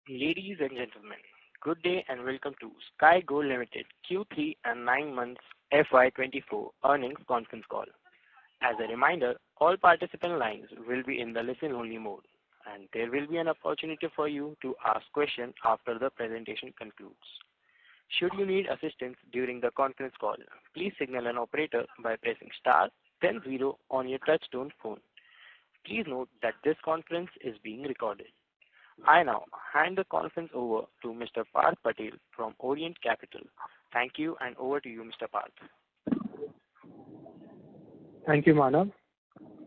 Ladies and gentlemen, good day and welcome to Sky Gold Limited Q3 and 9 months FY24 earnings conference call. As a reminder, all participant lines will be in the listen-only mode, and there will be an opportunity for you to ask questions after the presentation concludes. Should you need assistance during the conference call, please signal an operator by pressing star then 0 on your touchtone phone. Please note that this conference is being recorded. I now hand the conference over to Mr. Parth Patel from Orient Capital. Thank you, and over to you, Mr. Parth. Thank you, Manav.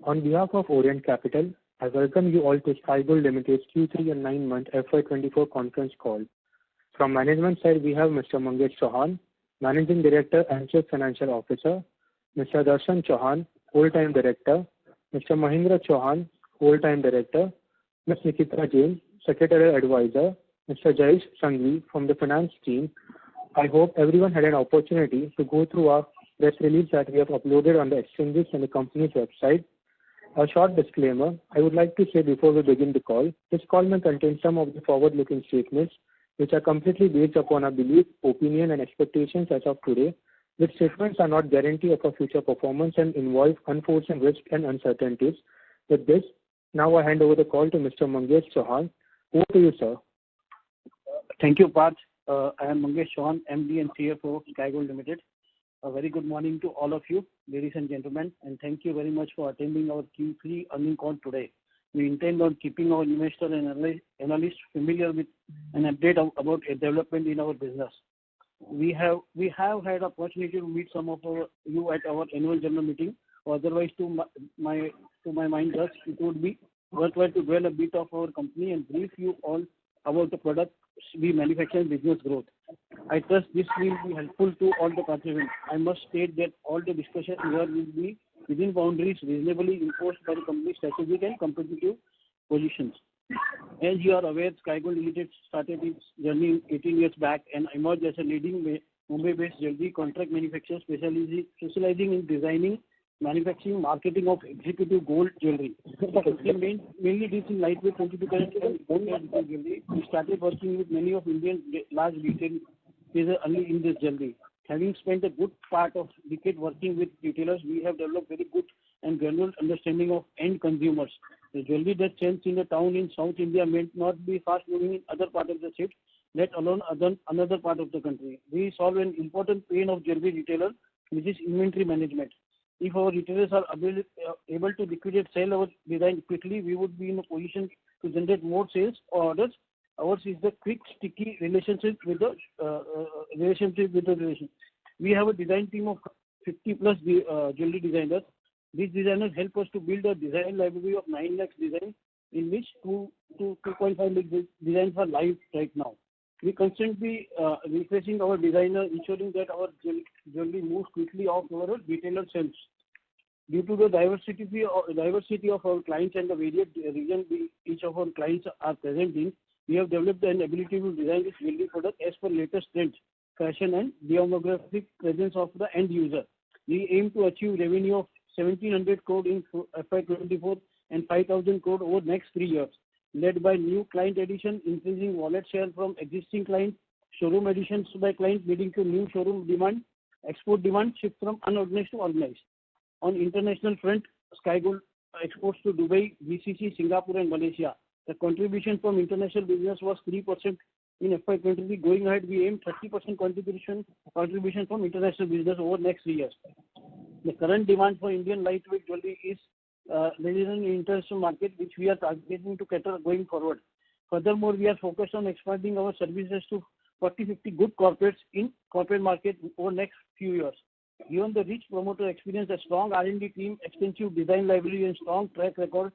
On behalf of Orient Capital, I welcome you all to Sky Gold Limited's Q3 and 9-month FY24 conference call. From management side, we have Mr. Mangesh Chauhan, Managing Director and Chief Financial Officer, Mr. Darshan Chauhan, Full-Time Director, Mr. Mahindra Chauhan, Full-Time Director, Ms. Nikita Jain, Secretarial Advisor, Mr. Jayesh Sanghvi from the finance team. I hope everyone had an opportunity to go through our press release that we have uploaded on the exchanges and the company's website. A short disclaimer I would like to say before we begin the call. This call may contain some of the forward-looking statements which are completely based upon our belief, opinion and expectations as of today. Which statements are not guarantee of our future performance and involve unforeseen risks and uncertainties. With this, now I hand over the call to Mr. Mangesh Chauhan. Over to you, sir. Thank you, Parth. I am Mangesh Chauhan, MD and CFO of Sky Gold Limited. A very good morning to all of you, ladies and gentlemen, and thank you very much for attending our Q3 earnings call today. We intend on keeping our investor and analysts familiar with an update about a development in our business. We have had opportunity to meet some of you at our annual general meeting. Otherwise, to my mind, thus it would be worthwhile to dwell a bit of our company and brief you all about the products we manufacture and business growth. I trust this will be helpful to all the participants. I must state that all the discussion here will be within boundaries reasonably imposed by the company's strategic and competitive positions. As you are aware, Sky Gold Limited started its journey 18 years back and emerged as a leading Mumbai-based jewelry contract manufacturer specializing in designing, manufacturing, marketing of executive gold jewelry. Mainly deals in lightweight 22 karat and gold jewelry. We started working with many of India's large retailers early in this jewelry. Having spent a good part of decade working with retailers, we have developed very good and granular understanding of end consumers. The jewelry that sells in the town in South India may not be fast moving in other part of the state, let alone another part of the country. We solve an important pain of jewelry retailer, which is inventory management. If our retailers are able to liquidate, sell our design quickly, we would be in a position to generate more sales or orders. Ours is the quick, sticky relationship with the relation. We have a design team of 50 plus jewelry designers. These designers help us to build a design library of 9 lakhs designs, in which 2.5 lakh designs are live right now. We constantly refreshing our designer, ensuring that our jewelry moves quickly off our retailer shelves. Due to the diversity of our clients and the various regions each of our clients are present in, we have developed an ability to design this jewelry product as per latest trends, fashion and demographic presence of the end user. We aim to achieve revenue of 1,700 crore in FY24 and 5,000 crore over the next 3 years, led by new client addition, increasing wallet share from existing clients, showroom additions by clients leading to new showroom demand, export demand shift from unorganized to organized. On international front, Sky Gold exports to Dubai, GCC, Singapore and Malaysia. The contribution from international business was 3% in FY23. Going ahead, we aim 30% contribution from international business over the next 3 years. The current demand for Indian lightweight jewelry is relevant in international market, which we are targeting to cater going forward. Furthermore, we are focused on expanding our services to 40-50 good corporates in corporate market over the next few years. Given the rich promoter experience, a strong R&D team, extensive design library and strong track record,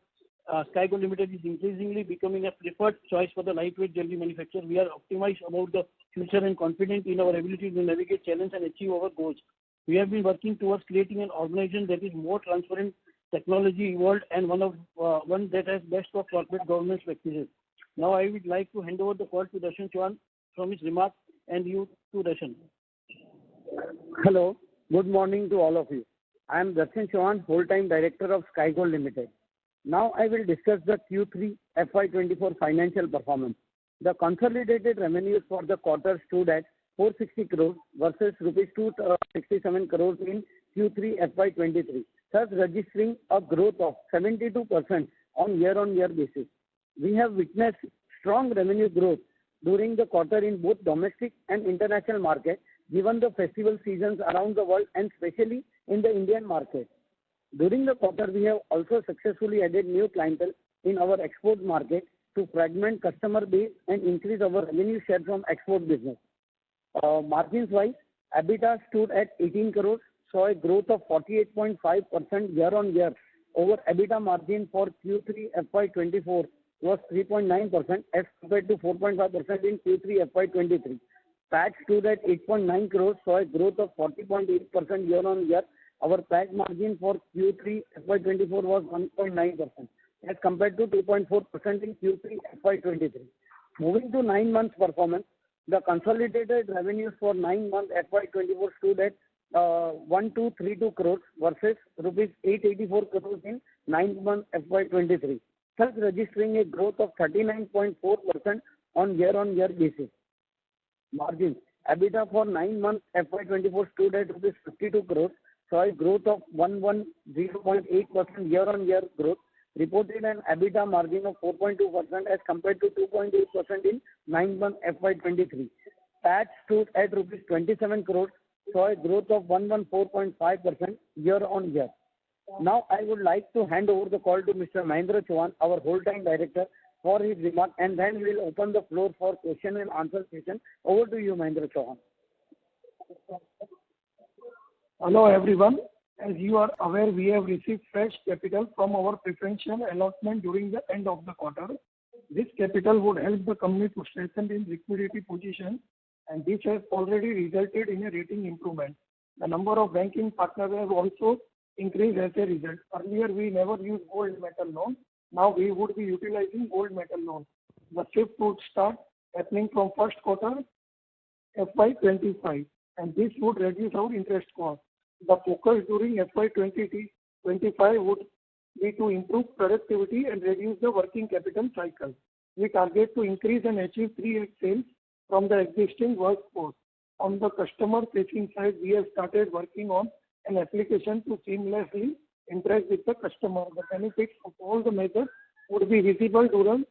Sky Gold Limited is increasingly becoming a preferred choice for the lightweight jewelry manufacturer. We are optimistic about the future and confident in our ability to navigate challenge and achieve our goals. We have been working towards creating an organization that is more transparent, technology evolved, and one that has best of corporate governance practices. Now I would like to hand over the call to Darshan Chauhan from his remarks, and you to Darshan. Hello, good morning to all of you. I am Darshan Chauhan, Full-Time Director of Sky Gold Limited. Now I will discuss the Q3 FY24 financial performance. The consolidated revenues for the quarter stood at 460 crores versus rupees 267 crores in Q3 FY23, thus registering a growth of 72% on year-on-year basis. We have witnessed strong revenue growth during the quarter in both domestic and international markets, given the festival seasons around the world and especially in the Indian market. During the quarter, we have also successfully added new clientele in our export market to fragment customer base and increase our revenue share from export business. Margins-wise, EBITDA stood at 18 crores, saw a growth of 48.5% year-on-year over EBITDA margin for Q3 FY24 was 3.9% as compared to 4.5% in Q3 FY23. PAT stood at 8.9 crores, saw a growth of 40.8% year-on-year. Our PAT margin for Q3 FY24 was 1.9% as compared to 2.4% in Q3 FY23. Moving to 9 months performance, the consolidated revenues for 9 months FY24 stood at 1232 crores versus rupees 884 crores in 9 months FY23, thus registering a growth of 39.4% on year-on-year basis. Margins, EBITDA for 9 months FY24 stood at rupees 52 crores, saw a growth of 110.8% year-on-year growth, reported an EBITDA margin of 4.2% as compared to 2.8% in 9 months FY23. PAT stood at rupees 27 crores, saw a growth of 114.5% year-on-year. Now I would like to hand over the call to Mr. Mahendra Chauhan, our whole-time director, for his remark, and then we will open the floor for question and answer session. Over to you, Mahendra Chauhan. Hello everyone. As you are aware, we have received fresh capital from our preferential allotment during the end of the quarter. This capital would help the company to strengthen its liquidity position, and this has already resulted in a rating improvement. The number of banking partners has also increased as a result. Earlier, we never used gold metal loan. Now we would be utilizing gold metal loan. The shift would start happening from first quarter FY25, and this would reduce our interest cost. The focus during FY25 would be to improve productivity and reduce the working capital cycle. We target to increase and achieve 3x sales from the existing workforce. On the customer-facing side, we have started working on an application to seamlessly interact with the customer. The benefits of all the measures would be visible during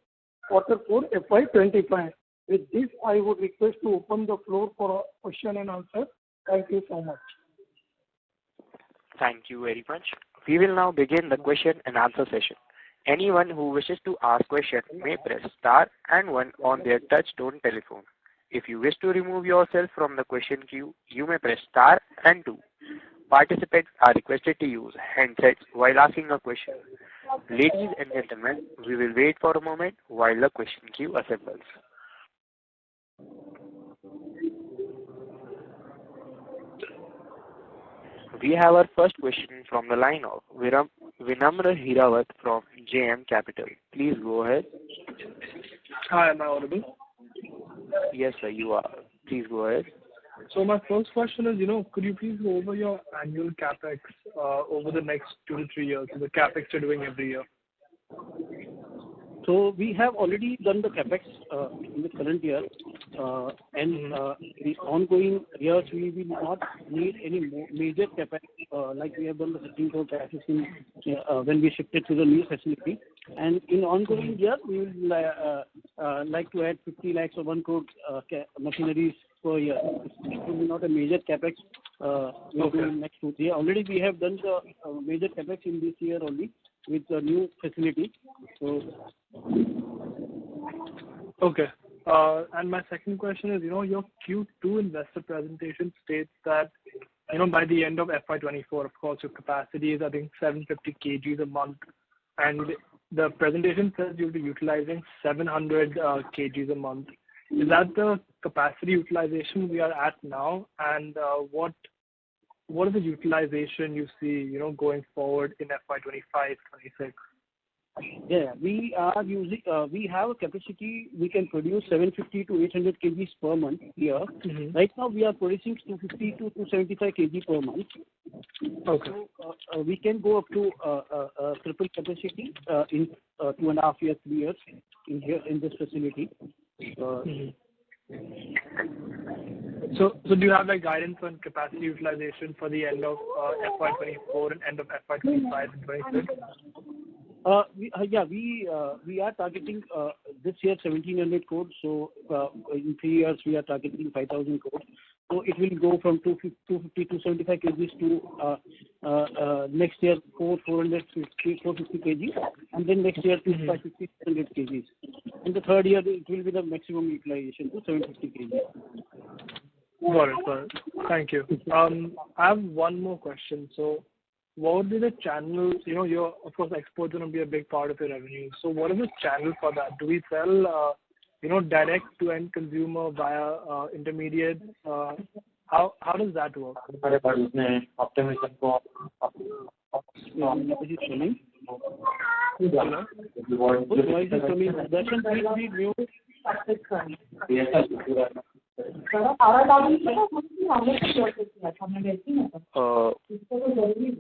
quarter 4 FY25. With this, I would request to open the floor for question and answer. Thank you so much. Thank you very much. We will now begin the question and answer session. Anyone who wishes to ask question may press star and 1 on their touch-tone telephone. If you wish to remove yourself from the question queue, you may press star and 2. Participants are requested to use handsets while asking a question. Ladies and gentlemen, we will wait for a moment while the question queue assembles. We have our first question from the line of Vinamra Hirawat from JM Capital. Please go ahead. Hi, am I audible? Yes, sir, you are. Please go ahead. So my first question is, could you please go over your annual capex over the next 2 to 3 years, the capex you're doing every year? So we have already done the capex in the current year, and the ongoing years we will not need any major capex like we have done the 15 crore capex when we shifted to the new facility. And in ongoing year, we will like to add 50 lakhs or 1 crore machineries per year. It will be not a major capex we'll do in next 2 years. Already we have done the major capex in this year only with the new facility. So. Okay. And my second question is, your Q2 investor presentation states that, by the end of FY24, of course, your capacity is, I think, 750 kgs a month. And the presentation says you'll be utilizing 700 kgs a month. Is that the capacity utilization we are at now? And what is the utilization you see, going forward in FY25, 26? Yeah, we are using, we have a capacity, we can produce 750 to 800 kgs per month here. Mm-hmm. Right now we are producing 250 to 275 kg per month. Okay. So we can go up to triple capacity in 2.5 years, 3 years in this facility. So do you have like guidance on capacity utilization for the end of FY24 and end of FY25 and 26? We are targeting this year 1,700 crores. So in 3 years we are targeting 5,000 crores. So it will go from 250 to 75 kgs to next year 450 kgs, and then next year 550 600 kgs. In the third year it will be the maximum utilization to 750 kgs. Got it. Thank you. I have one more question. So what would be the channel? Your of course exports are going to be a big part of your revenue. So what is the channel for that? Do we sell direct to end consumer via intermediate? How does that work?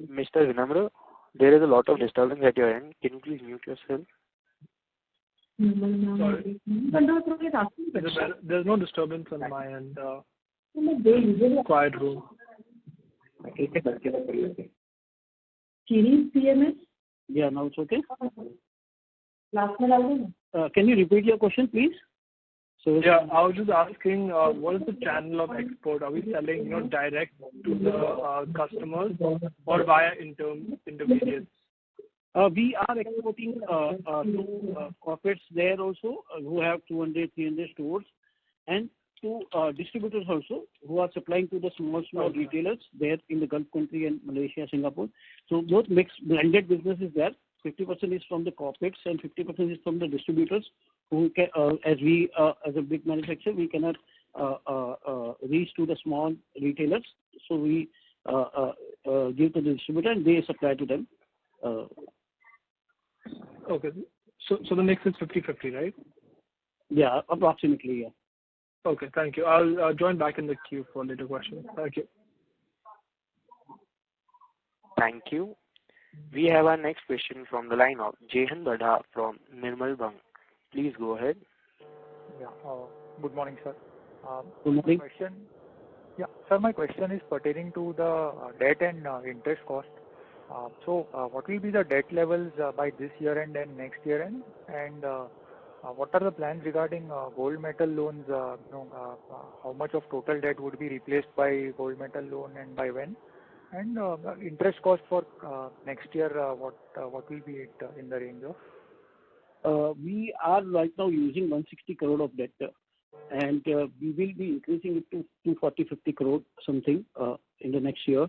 Mr. Vinamra, there is a lot of disturbance at your end. Can you please mute yourself? Sorry. There's no disturbance on my end. Quiet room. Yeah, now it's okay. Can you repeat your question, please? So yeah, I was just asking, what is the channel of export? Are we selling, direct to the customers or via intermediates? We are exporting to corporates there also who have 200, 300 stores, and to distributors also who are supplying to the small retailers there in the Gulf country and Malaysia, Singapore. So both mixed blended business is there. 50% is from the corporates and 50% is from the distributors who can, as a big manufacturer, we cannot reach to the small retailers. So we give to the distributor and they supply to them. Okay. So the mix is 50-50, right? Yeah, approximately, yeah. Okay, thank you. I'll join back in the queue for later questions. Thank you. Thank you. We have our next question from the line of Jehan Badha from Nirmal Bang. Please go ahead. Yeah. Good morning, sir. Good morning. Sir, my question is pertaining to the debt and interest cost. So, what will be the debt levels by this year end and next year end? And what are the plans regarding gold metal loans? How much of total debt would be replaced by gold metal loan and by when? And interest cost for next year, what will be it in the range of? We are right now using 160 crore of debt, and we will be increasing it to 240-50 crore something in the next year,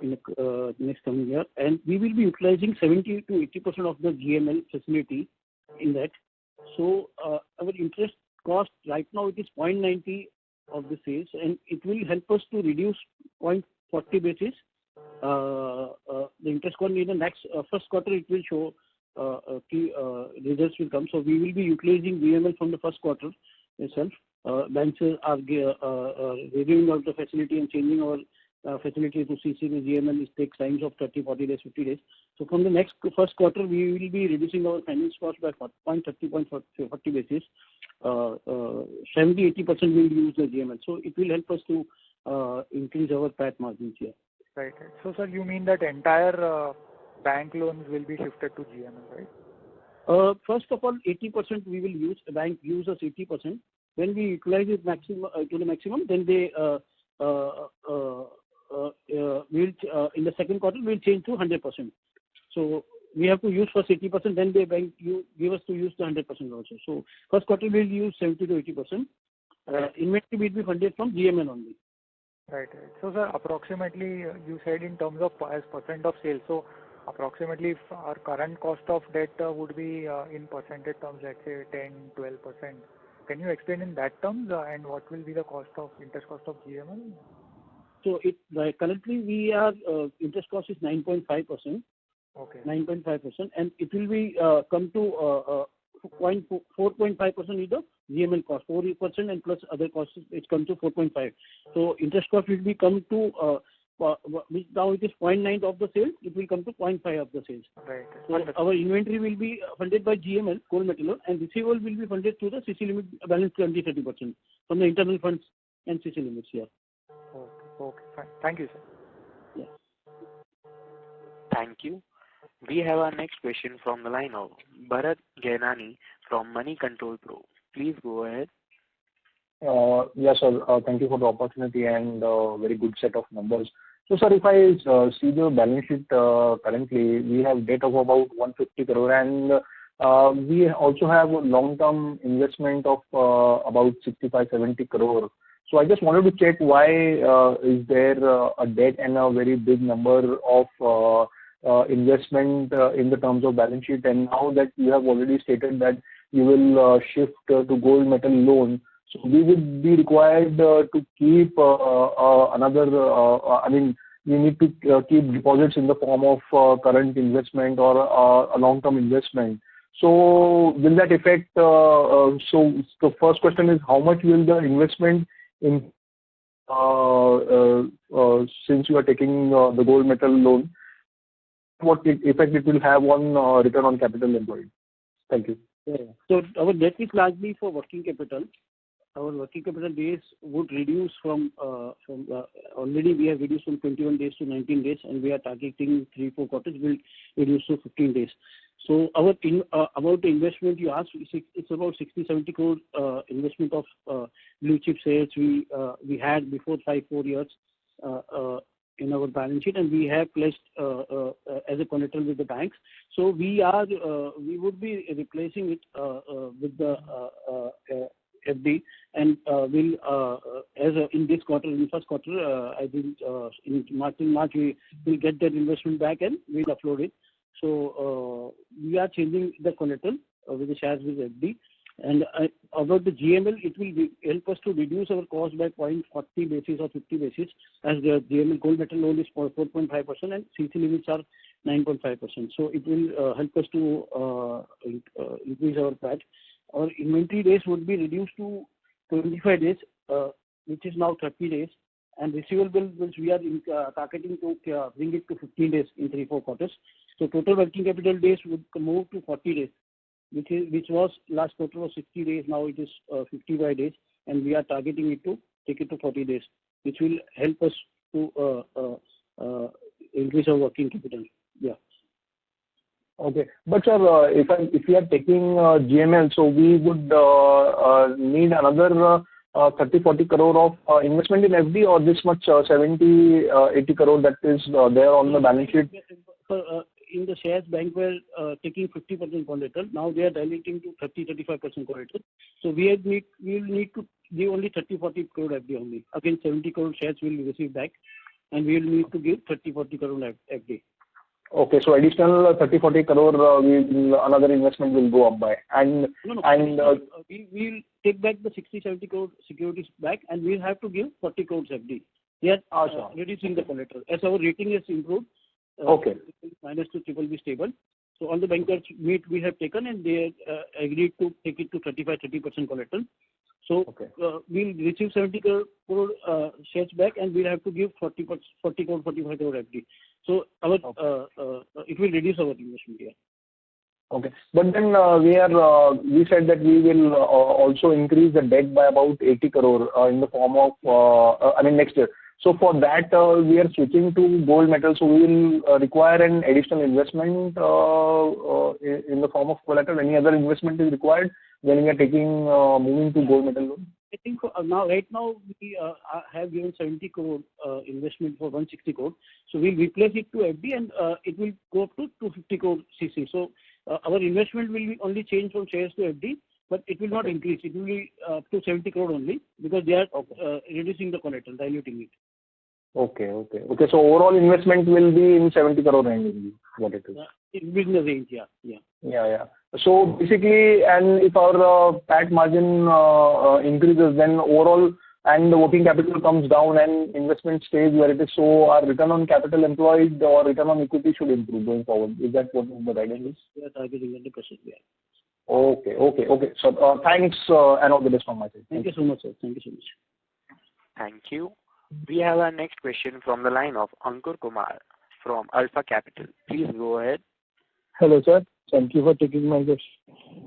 in the next coming year. And we will be utilizing 70 to 80% of the GML facility in that. So our interest cost right now it is 0.90 of the sales, and it will help us to reduce 0.40 basis. The interest cost in the next first quarter it will show key results will come. So we will be utilizing GML from the first quarter itself. Banks are reviewing out the facility and changing our facility to CC to GML. It takes times of 30, 40 days, 50 days. So from the next first quarter, we will be reducing our finance cost by 0.30, 0.40 basis. 70-80% will use the GML. So it will help us to increase our PAT margins here. Right. So, sir, you mean that entire bank loans will be shifted to GML, right? First of all, 80% we will use. The bank uses 80%. When we utilize it maximum to the maximum, then they will in the second quarter we'll change to 100%. So we have to use first 80%, then the bank give us to use the 100% also. So first quarter we'll use 70 to 80%. Inventory will be funded from GML only. Right. So, sir, approximately you said in terms of as percent of sales. So approximately our current cost of debt would be in percentage terms, let's say 10-12%. Can you explain in that terms and what will be the interest cost of GML? So currently we are interest cost is 9.5%. Okay. 9.5%, and it will be come to 4.5% is the GML cost. 4% and plus other costs it comes to 4.5. So interest cost will be come to which now it is 0.9 of the sales, it will come to 0.5 of the sales. Right. So our inventory will be funded by GML, coal metal loan, and receivable will be funded through the CC limit balance 20-30% from the internal funds and CC limits here. Okay, fine. Thank you, sir. Yeah. Thank you. We have our next question from the line of Bharat Gainani from Money Control Pro. Please go ahead. Yes, sir. Thank you for the opportunity and very good set of numbers. So, sir, if I see the balance sheet currently, we have debt of about 150 crore and we also have a long-term investment of about 65-70 crore. So I just wanted to check why is there a debt and a very big number of investment in the terms of balance sheet, and now that you have already stated that you will shift to gold metal loan, so we would be required to keep we need to keep deposits in the form of current investment or a long-term investment. So will that affect, so the first question is how much will the investment in since you are taking the gold metal loan, what effect it will have on return on capital employed? Thank you. Yeah. So our debt is largely for working capital. Our working capital days would reduce from already we have reduced from 21 days to 19 days, and we are targeting 3-4 quarters will reduce to 15 days. So our about the investment you asked, it's about 60-70 crore investment of blue chip shares we had before 4 years in our balance sheet, and we have placed as a collateral with the banks. So we would be replacing it with the FD, and will in this quarter, in first quarter, I think in March we will get that investment back and we'll upload it. So we are changing the collateral with the shares with FD. And about the GML, it will help us to reduce our cost by 0.40 basis or 50 basis, as the GML gold metal loan is 4.5% and CC limits are 9.5%. So it will help us to increase our PAT. Our inventory days would be reduced to 25 days, which is now 30 days, and receivable, which we are targeting to bring it to 15 days in 3-4 quarters. So total working capital days would move to 40 days, which was last quarter was 60 days. Now it is 55 days, and we are targeting it to take it to 40 days, which will help us to increase our working capital. Yeah. Okay, but sir, if we are taking GML, so we would need another 30-40 crore of investment in FD, or this much 70-80 crore that is there on the balance sheet? In the shares, bank were taking 50% collateral. Now they are diluting to 30-35% collateral. So we will need to give only 30-40 crore FD only. Again, 70 crore shares we will receive back, and we will need to give 30-40 crore FD. Okay, so additional 30-40 crore another investment will go up by, and we will take back the 60-70 crore securities back, and we will have to give 40 crores FD. We are reducing the collateral as our rating has improved. Okay. Minus to BBB stable. So all the bankers meet we have taken, and they agreed to take it to 35-30% collateral. So we'll receive 70 crore shares back, and we'll have to give 40 crore, 45 crore FD. So our it will reduce our investment here. Okay, but then we said that we will also increase the debt by about 80 crore in the form of next year. So for that we are switching to gold metal. So we will require an additional investment in the form of collateral. Any other investment is required when we are taking moving to gold metal loan? I think right now we have given 70 crore investment for 160 crore. So we'll replace it to FD, and it will go up to 250 crore CC. So our investment will be only change from shares to FD, but it will not increase. It will be up to 70 crore only, because they are reducing the collateral, diluting it. Okay. So overall investment will be in 70 crore range, what it is. It will be in the range, yeah. So basically, and if our PAT margin increases, then overall, and the working capital comes down and investment stays where it is, so our return on capital employed or return on equity should improve going forward. Is that what the guidance is? We are targeting 100%, yeah. Okay. So thanks and all the best from my side. Thank you so much, sir. Thank you so much. Thank you. We have our next question from the line of Ankur Kumar from Alpha Capital. Please go ahead. Hello, sir. Thank you for taking my question.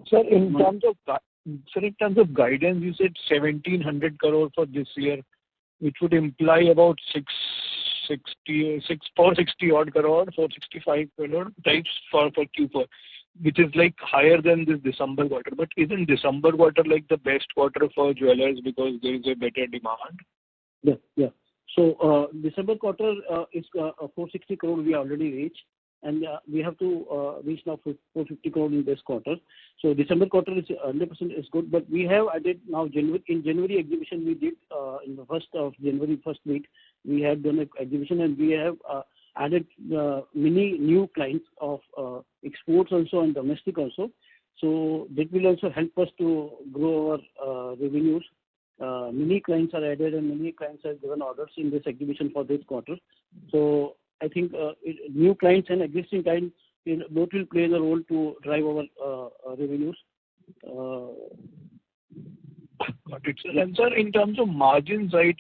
Sir, in terms of guidance, you said 1,700 crore for this year, which would imply about 460 odd crore, 465 crore types for Q4, which is like higher than this December quarter. But isn't December quarter like the best quarter for jewelers because there is a better demand? Yeah. So December quarter is 460 crore we already reached, and we have to reach now 450 crore in this quarter. So December quarter is 100% is good, but we have added now January exhibition we did in the first of January first week. We had done an exhibition and we have added many new clients of exports also and domestic also. So that will also help us to grow our revenues. Many clients are added and many clients have given orders in this exhibition for this quarter. So I think new clients and existing clients both will play the role to drive our revenues. Got it, sir. And sir, in terms of margins, right,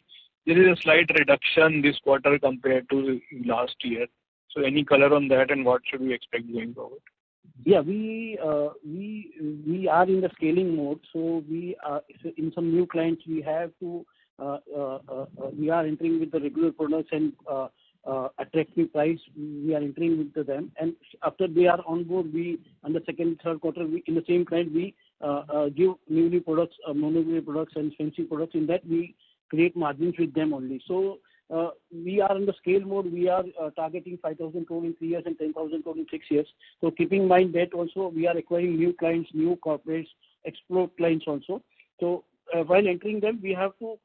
there is a slight reduction this quarter compared to last year. So any color on that and what should we expect going forward? Yeah, we are in the scaling mode. So we in some new clients we have to we are entering with the regular products and attractive price. We are entering with them, and after they are on board, we on the second, third quarter in the same client we give new products, mono products and fancy products. In that we create margins with them only. So we are in the scale mode. We are targeting 5,000 crore in 3 years and 10,000 crore in 6 years. So keeping in mind that also we are acquiring new clients, new corporates, explore clients also. So while entering them, we have to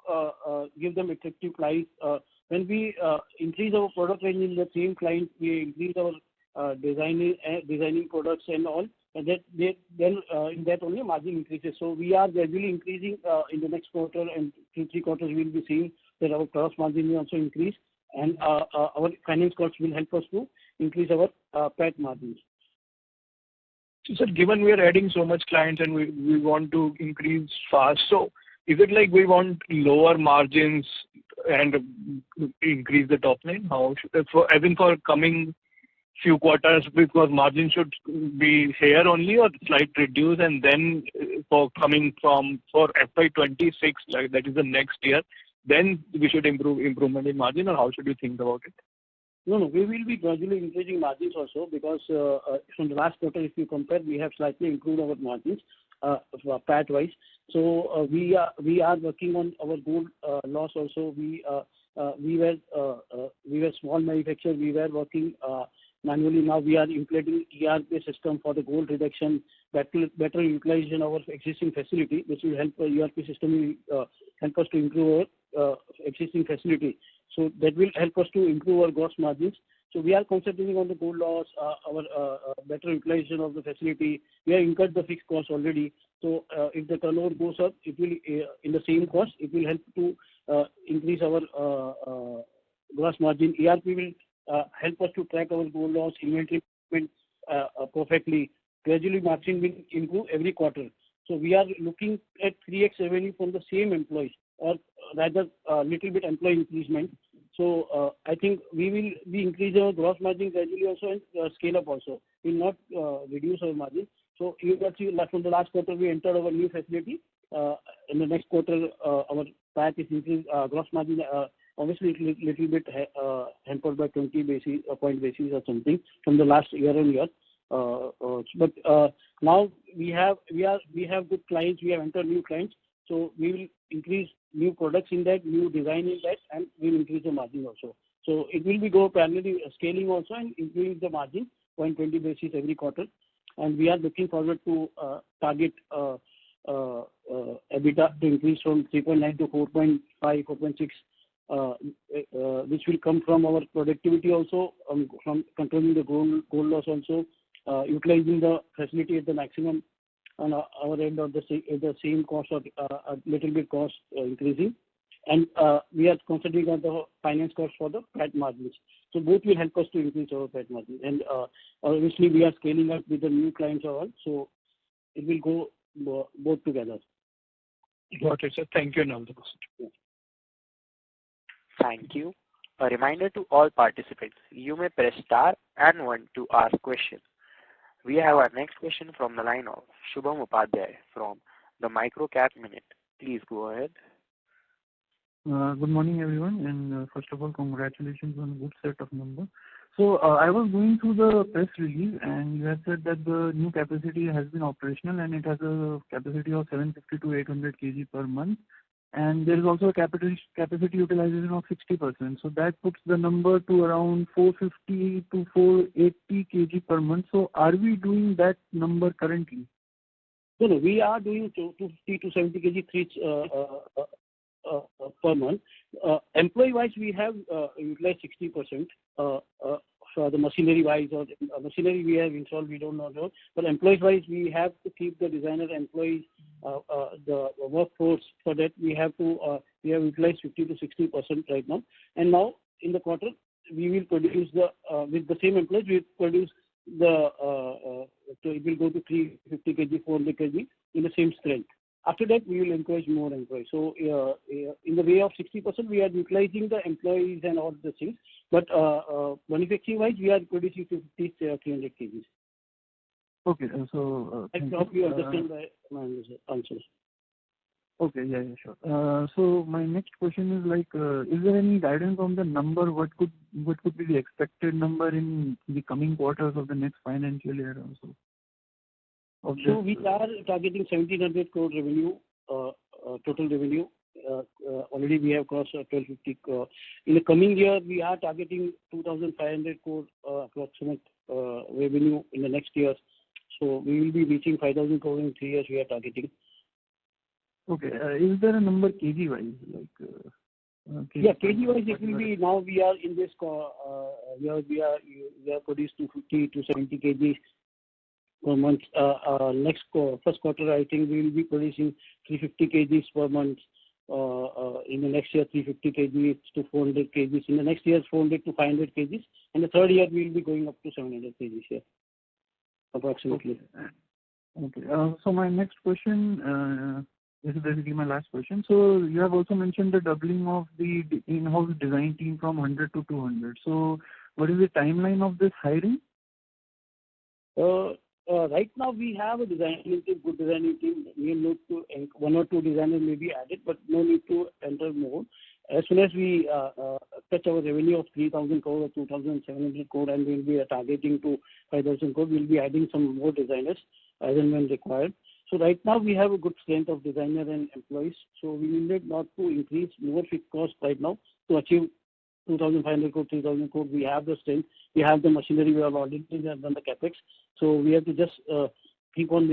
give them attractive price. When we increase our product range in the same client, we increase our designing products and all. And then in that only margin increases. So we are gradually increasing in the next quarter and 2-3 quarters. We will be seeing that our gross margin will also increase, and our finance costs will help us to increase our PAT margins. So, sir, given we are adding so much clients and we want to increase fast, so is it like we want lower margins and increase the top line? How should, for coming few quarters, because margin should be here only or slight reduce, and then for FY26, like that is the next year, then we should improvement in margin, or how should you think about it? No, we will be gradually increasing margins also, because from the last quarter, if you compare, we have slightly improved our margins PAT wise. So we are working on our gold loss also. We were small manufacturer. We were working manually. Now we are implementing ERP system for the gold reduction, better utilization of our existing facility, which will help ERP system will help us to improve our existing facility. So that will help us to improve our gross margins. So we are concentrating on the gold loss, our better utilization of the facility. We have incurred the fixed cost already. So if the turnover goes up, it will in the same cost, it will help to increase our gross margin. ERP will help us to track our gold loss, inventory perfectly. Gradually margin will improve every quarter. So we are looking at 3x revenue from the same employees, or rather little bit employee increasement. So I think we will be increasing our gross margin gradually also, and scale up also. We will not reduce our margin. So you can see from the last quarter we entered our new facility. In the next quarter our PAT is increased, gross margin obviously little bit hampered by 20 point basis or something from the last year on year. But now we have good clients. We have entered new clients. So we will increase new products in that, new design in that, and we will increase the margin also. So it will be go primarily scaling also and increase the margin 0.20 basis every quarter. And we are looking forward to target EBITDA to increase from 3.9 to 4.5, 4.6, which will come from our productivity also, from controlling the gold loss also, utilizing the facility at the maximum on our end of the same cost, or a little bit cost increasing. And we are concentrating on the finance cost for the PAT margins. So both will help us to increase our PAT margin. And obviously we are scaling up with the new clients all. So it will go both together. Got it, sir. Thank you and all the best. Thank you. A reminder to all participants, you may press star and one to ask questions. We have our next question from the line of Shubham Upadhyay from the Microcap Minute. Please go ahead. Good morning, everyone, and first of all, congratulations on a good set of numbers. So I was going through the press release, and you had said that the new capacity has been operational, and it has a capacity of 750 to 800 kg per month, and there is also a capacity utilization of 60%. So that puts the number to around 450 to 480 kg per month. So are we doing that number currently? No, we are doing 250 to 70 kg per month. Employee-wise, we have utilized 60%. For the machinery-wise or machinery we have installed, we don't know. But employees-wise, we have to keep the designer employees, the workforce. For that, we have utilized 50 to 60% right now. And now in the quarter, we will produce with the same employees, we produce so it will go to 350 kg, 400 kg in the same strength. After that, we will encourage more employees. So, in the way of 60%, we are utilizing the employees and all the things. But manufacturing-wise, we are producing 250, 300 kgs. Okay, so I hope you understand my answer. Okay, yeah, sure. So my next question is is there any guidance on the number? What could be the expected number in the coming quarters of the next financial year also? So we are targeting 1,700 crore revenue, total revenue. Already we have crossed 1,250 crore. In the coming year, we are targeting 2,500 crore approximate revenue in the next year. So we will be reaching 5,000 crore in 3 years. We are targeting. Okay. Is there a number kg-wise? Yeah, kg-wise it will be. Now we are in this year. We are produced 250 to 70 kg per month. Next first quarter, I think we will be producing 350 kgs per month. In the next year, 350 kgs to 400 kgs. In the next year, 400 to 500 kgs. And the third year, we will be going up to 700 kgs here, approximately. Okay. So my next question, this is basically my last question. So you have also mentioned the doubling of the in-house design team from 100 to 200. So what is the timeline of this hiring? Right now, we have a designing team, good designing team. We need to 1 or 2 designers may be added, but no need to enter more. As soon as we touch our revenue of 3,000 crore or 2,700 crore, and we'll be targeting to 5,000 crore, we'll be adding some more designers as and when required. So right now, we have a good strength of designer and employees. So we need not to increase more fixed cost right now to achieve 2,500 crore, 3,000 crore. We have the strength. We have the machinery. We have already done the capex. So we have to just keep on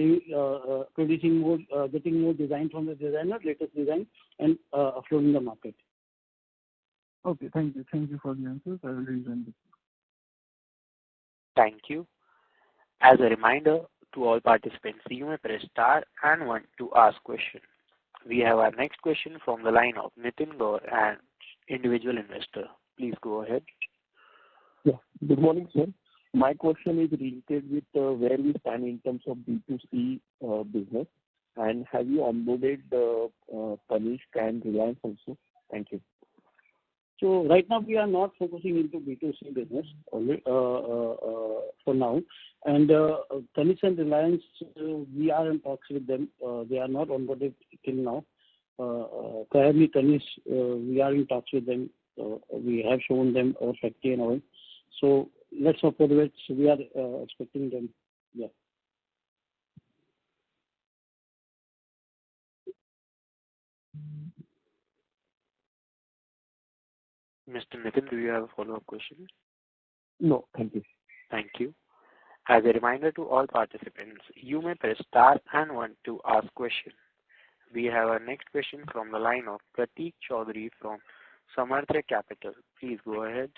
producing more, getting more design from the designer, latest design, and uploading the market. Okay, thank you. Thank you for the answers. I will rejoin this. Thank you. As a reminder to all participants, you may press star and one to ask question. We have our next question from the line of Nitin Gaur, an individual investor. Please go ahead. Yeah. Good morning, sir. My question is related with where we stand in terms of B2C business, and have you onboarded Tanishq and Reliance also? Thank you. So right now we are not focusing into B2C business only for now. And Tanishq and Reliance, we are in talks with them. They are not onboarded till now. Primarily Tanishq, we are in talks with them. We have shown them our factory and all. So let's hope for it. We are expecting them. Yeah. Mr. Nitin, do you have a follow-up question? No, thank you. Thank you. As a reminder to all participants, you may press star and one to ask question. We have our next question from the line of Prateek Chaudhary from Samarthya Capital. Please go ahead.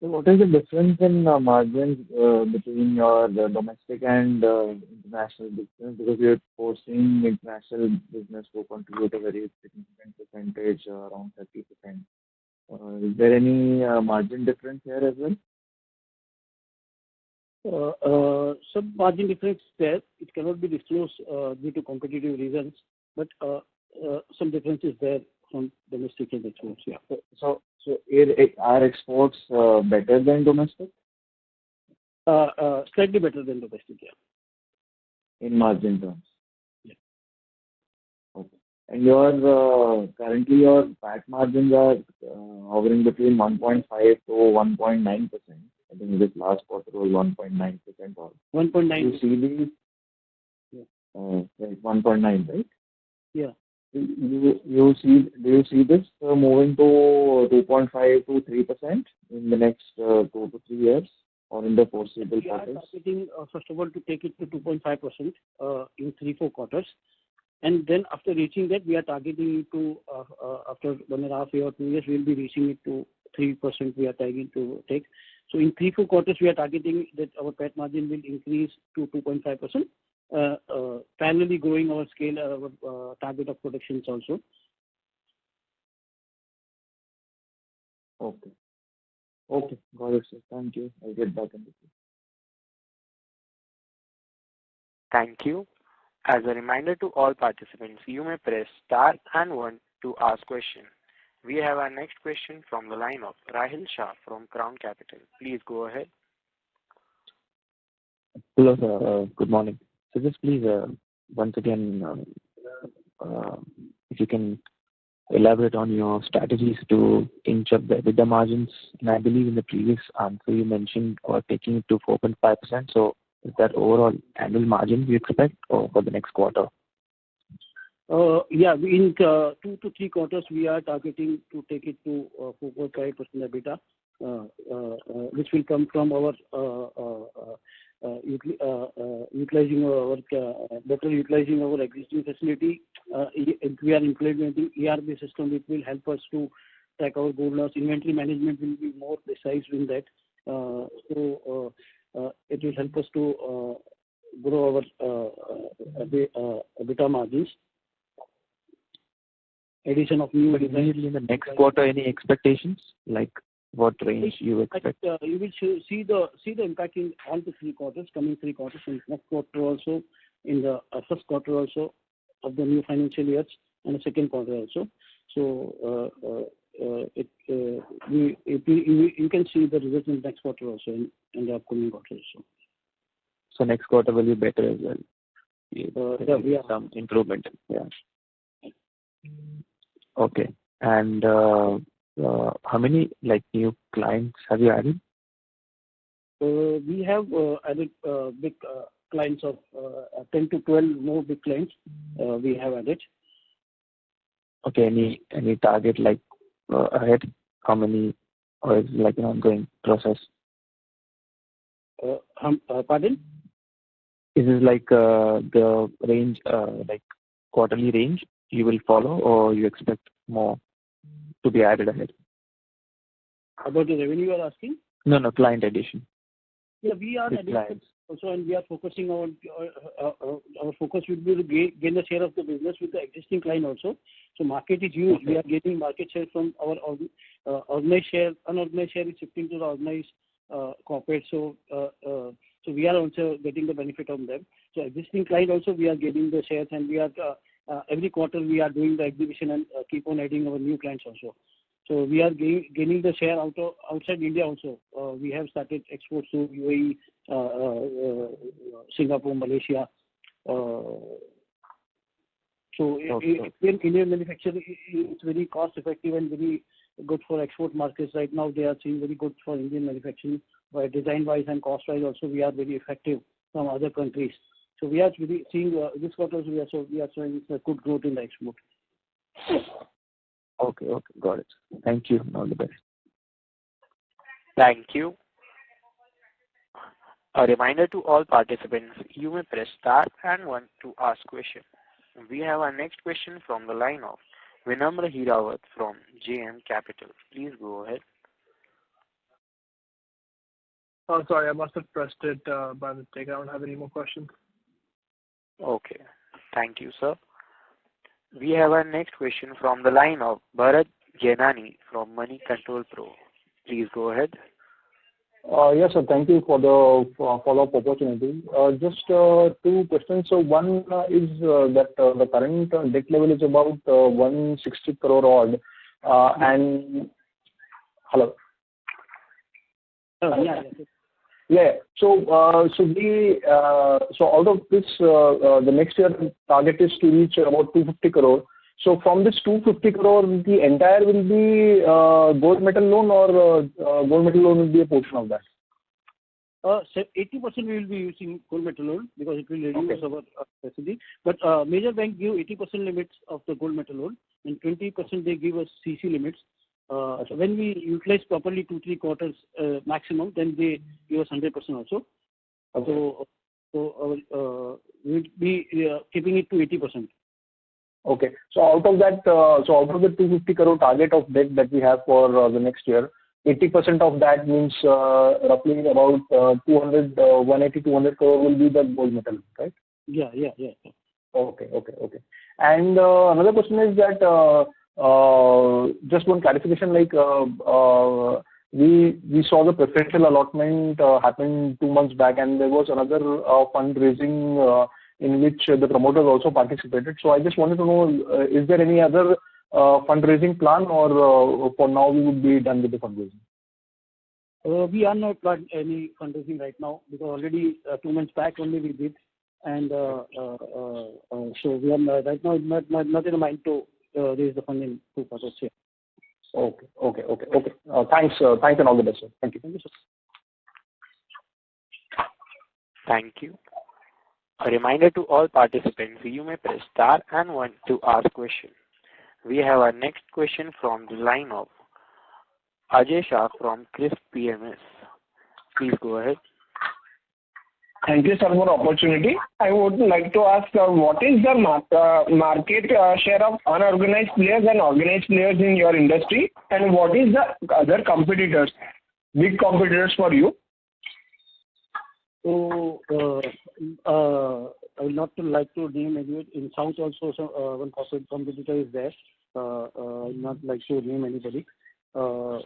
So what is the difference in margins between your domestic and international business? Because you're forcing international business to contribute a very significant percentage, around 30%. Is there any margin difference here as well? Some margin difference there. It cannot be disclosed due to competitive reasons, but some difference is there from domestic and exports. Yeah. So are exports better than domestic Slightly better than domestic. Yeah. in margin terms? Yeah. Okay. And your currently your PAT margins are hovering between 1.5 to 1.9%. I think this last quarter was 1.9% or 1.9. you see these right, 1.9, right? Yeah. Do you see this moving to 2.5 to 3% in the next 2 to 3 years or in the foreseeable We are quarters? targeting, first of all, to take it to 2.5% in 3-4 quarters. And then after reaching that, we are targeting it to, after 1.5 years or 2 years, we will be reaching it to 3% we are targeting to take. So in 3-4 quarters, we are targeting that our PAT margin will increase to 2.5%, parallelly growing our scale, our target of productions also. Okay. Okay. Got it, sir. Thank you. I'll get back in the queue. Thank you. As a reminder to all participants, you may press star and 1 to ask question. We have our next question from the line of Rahil Shah from Crown Capital. Please go ahead. Hello, sir. Good morning. So just please, once again, if you can elaborate on your strategies to inch up the EBITDA margins. And I believe in the previous answer you mentioned or taking it to 4.5%. So is that overall annual margin you expect or for the next quarter? Yeah, in 2 to 3 quarters, we are targeting to take it to 4.5% EBITDA, which will come from our utilizing our better utilizing our existing facility. We are implementing ERP system, which will help us to track our gold loss. Inventory management will be more precise in that. So it will help us to grow our EBITDA margins. Addition of new designs. In the next quarter, any expectations? Like what range you expect? You will see the impact in all the 3 quarters, coming 3 quarters, in next quarter also, in the first quarter also of the new financial years, and the second quarter also. So you can see the results in next quarter also, in the upcoming quarter also. So next quarter will be better as well. Yeah, we are. Some improvement. Yeah. Okay. And how many new clients have you added? We have added big clients of 10 to 12 more big clients we have added. Okay. Any target ahead? How many, or is it an ongoing process? Pardon? Is this the range, quarterly range you will follow, or you expect more to be added ahead? About the revenue you are asking? No, client addition. Yeah, we are adding also, and we are focusing on our focus will be to gain the share of the business with the existing client also. So market is huge. Okay. We are getting market share from our organized share. Unorganized share is shifting to the organized corporate. So we are also getting the benefit of them. So existing client also we are getting the shares, and we are every quarter we are doing the exhibition and keep on adding our new clients also. So we are gaining the share outside India also. We have started exports to UAE, Singapore, Malaysia. So Indian manufacturing is very cost effective and very good for export markets. Right now they are seeing very good for Indian manufacturing. By design wise and cost wise also we are very effective from other countries. So we are really seeing this quarter we are showing a good growth in the export. Okay, got it. Thank you. All the best. Thank you. A reminder to all participants, you may press star and 1 to ask question. We have our next question from the line of Vinamra Hirawat from JM Capital. Please go ahead. Oh, sorry, I must have pressed it by mistake. I don't have any more questions. Okay. Thank you, sir. We have our next question from the line of Bharat Jenani from Money Control Pro. Please go ahead. Yes, sir. Thank you for the follow-up opportunity. Just two questions. So one is that the current debt level is about 160 crore odd. And hello? Yeah. Yeah. So out of this, the next year target is to reach about 250 crore. So from this 250 crore, the entire will be gold metal loan, or gold metal loan will be a portion of that? 80% we will be using gold metal loan because it will reduce our facility. But major bank give 80% limits of the gold metal loan, and 20% they give us CC limits. When we utilize properly 2-3 quarters maximum, then they give us 100% also. So we'll be keeping it to 80%. Okay. So out of that, out of the 250 crore target of debt that we have for the next year, 80% of that means roughly about 180-200 crore will be the gold metal, right? Yeah. Okay. And another question is that just one clarification, like we saw the preferential allotment happen 2 months back, and there was another fundraising in which the promoters also participated. So I just wanted to know, is there any other fundraising plan, or for now we would be done with the fundraising? We are not planning any fundraising right now because already 2 months back only we did, and so we are right now not in a mind to raise the funding to purpose here. Okay. Thanks and all the best, sir. Thank you. Thank you, sir. Thank you. A reminder to all participants, you may press star and 1 to ask question. We have our next question from the line of Ajay Shah from CRISP PMS. Please go ahead. Thank you, sir, for the opportunity. I would like to ask what is the market share of unorganized players and organized players in your industry, and what is the other competitors, big competitors for you? So I would not like to name anyone. In South also one corporate competitor is there. I would not like to name anybody. This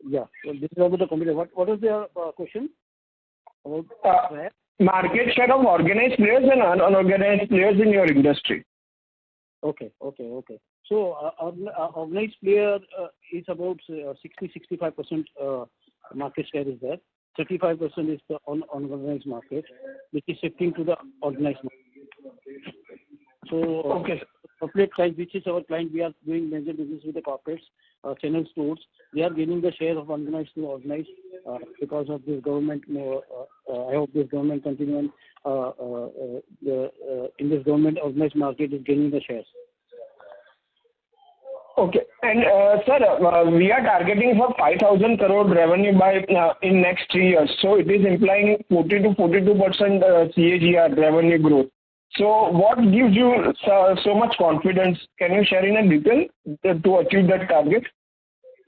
is about the competitor. What is their question? About market share of organized players and unorganized players in your industry. Okay. So organized player is about 60-65% market share is there. 35% is the unorganized market, which is shifting to the organized market. So corporate client, which is our client, we are doing major business with the corporates, channel stores. We are gaining the share of unorganized to organized because of this government. I hope this government continue in this government organized market is gaining the shares. Okay. And sir, we are targeting for 5,000 crore revenue by in next 3 years. So it is implying 40-42% CAGR revenue growth. So what gives you so much confidence? Can you share in a detail to achieve that target?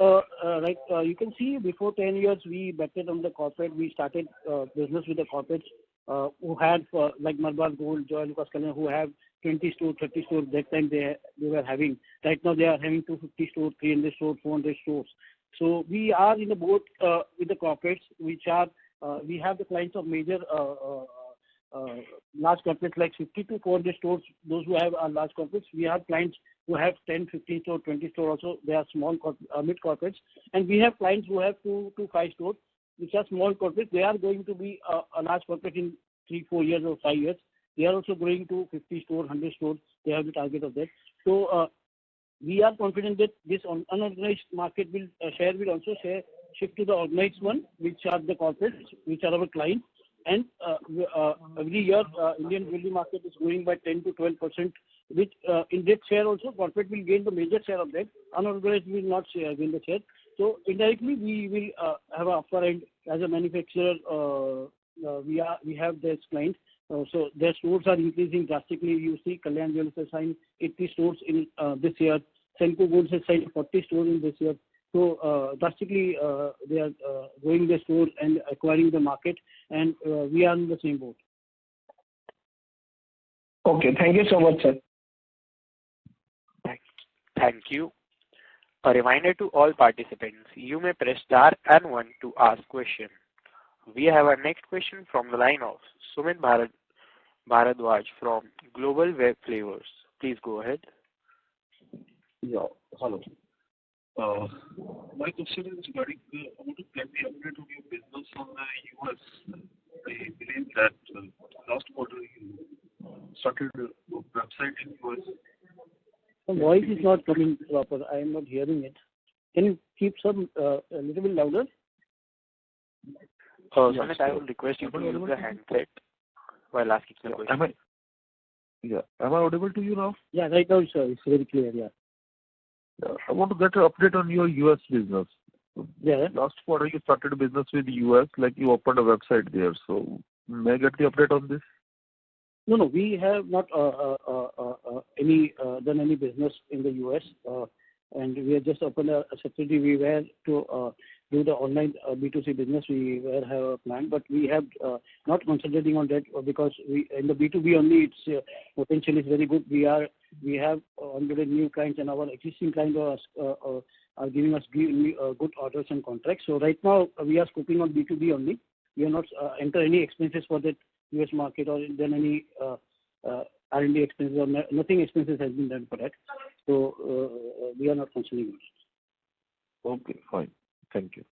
You can see before 10 years we betted on the corporate. We started business with the corporates who had like Malabar Gold, Joy Lucas Kalyan, who have 20 stores, 30 stores. That time they were having. Right now they are having 250 stores, 300 stores, 400 stores. So we are in the boat with the corporates, which are we have the clients of major large corporates like 50 to 400 stores. Those who have large corporates, we have clients who have 10, 15 stores, 20 stores. Also, they are small mid corporates, and we have clients who have 2 to 5 stores, which are small corporates. They are going to be a large corporate in 3-4 years or 5 years. They are also going to 50 stores, 100 stores. They have the target of that. So we are confident that this unorganized market will also shift to the organized one, which are the corporates, which are our clients. And every year, Indian jewelry market is growing by 10 to 12%, which in that share also, corporate will gain the major share of that. Unorganized will not gain the share. So indirectly, we will have an upper end as a manufacturer. We have this client. So their stores are increasing drastically. You see, Kalyan Jewellers has signed 80 stores in this year. Senco Gold has signed 40 stores in this year. So drastically, they are growing the store and acquiring the market, and we are in the same boat. Okay, thank you so much, sir. Thank you. A reminder to all participants, you may press star and 1 to ask question. We have our next question from the line of Sumit Bharadwaj from Global Web Flavors. Please go ahead. Yeah, hello. My question is regarding I want to get the update on your business on the US. I believe that last quarter you started a website in US. The voice is not coming proper. I am not hearing it. Can you keep a little bit louder? Sumit, I will request you to use the handset while asking the question. Am I audible to you now? Yeah, right now it's very clear, yeah. I want to get an update on your US business. Yeah. Last quarter you started a business with the US, like you opened a website there. So may I get the update on this? No, we have not done any business in the US, and we have just opened a subsidiary. We were to do the online B2C business. We have a plan, but we have not concentrating on that because in the B2B only its potential is very good. We have onboarded new clients, and our existing clients are giving us good orders and contracts. So right now we are scoping on B2B only. We are not enter any expenses for that US market or done any R&D expenses or nothing expenses has been done for that. So we are not considering it. Okay, fine. Thank you.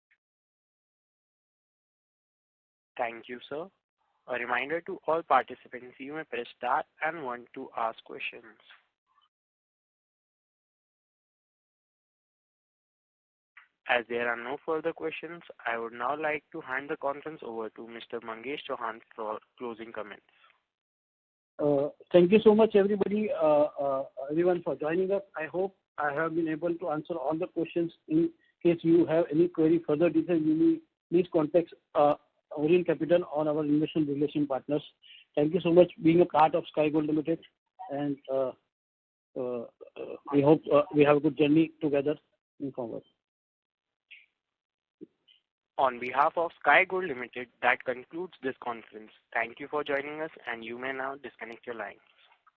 Thank you, sir. A reminder to all participants, you may press star and 1 to ask questions. As there are no further questions, I would now like to hand the conference over to Mr. Mangesh Chauhan for closing comments. Thank you so much, everybody, everyone for joining us. I hope I have been able to answer all the questions. In case you have any query further details, please contact Orient Capital or our investment relation partners. Thank you so much being a part of Sky Gold Limited, and we hope we have a good journey together in forward. On behalf of Sky Gold Limited, that concludes this conference. Thank you for joining us, and you may now disconnect your line.